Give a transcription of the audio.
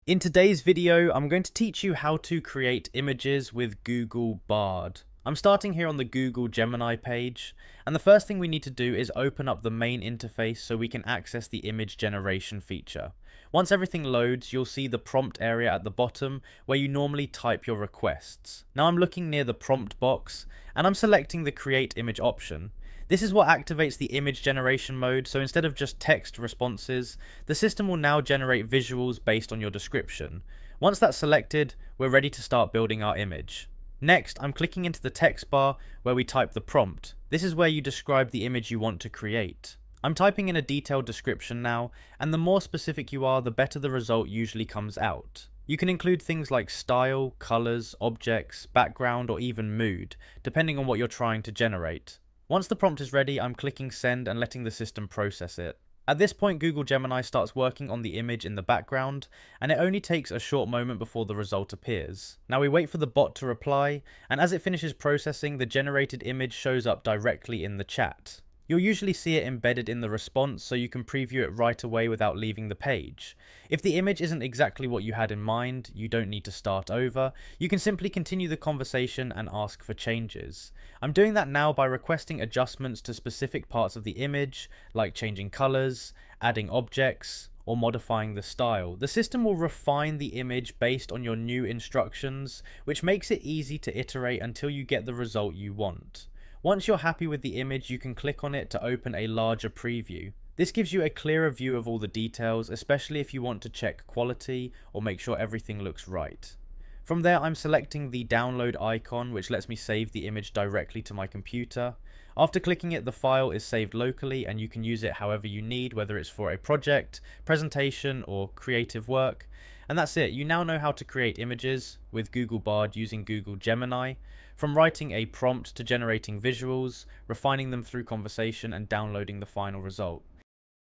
In today's video, I'm going to teach you how to create images with Google Bard. I'm starting here on the Google Gemini page, and the first thing we need to do is open up the main interface so we can access the image generation feature. Once everything loads, you'll see the prompt area at the bottom where you normally type your requests. Now I'm looking near the prompt box, and I'm selecting the Create Image option. This is what activates the image generation mode, so instead of just text responses, the system will now generate visuals based on your description. Once that's selected, we're ready to start building our image. Next, I'm clicking into the text bar where we type the prompt. This is where you describe the image you want to create. I'm typing in a detailed description now, and the more specific you are, the better the result usually comes out. You can include things like style, colors, objects, background, or even mood, depending on what you're trying to generate. Once the prompt is ready, I'm clicking send and letting the system process it. At this point, Google Gemini starts working on the image in the background, and it only takes a short moment before the result appears. Now we wait for the bot to reply, and as it finishes processing, the generated image shows up directly in the chat. You'll usually see it embedded in the response, so you can preview it right away without leaving the page. If the image isn't exactly what you had in mind, you don't need to start over. You can simply continue the conversation and ask for changes. I'm doing that now by requesting adjustments to specific parts of the image, like changing colors, adding objects, or modifying the style. The system will refine the image based on your new instructions, which makes it easy to iterate until you get the result you want. Once you're happy with the image, you can click on it to open a larger preview. This gives you a clearer view of all the details, especially if you want to check quality or make sure everything looks right. From there, I'm selecting the download icon, which lets me save the image directly to my computer. After clicking it, the file is saved locally and you can use it however you need, whether it's for a project, presentation, or creative work. And that's it. You now know how to create images with Google Bard using Google Gemini. From writing a prompt to generating visuals, refining them through conversation, and downloading the final result.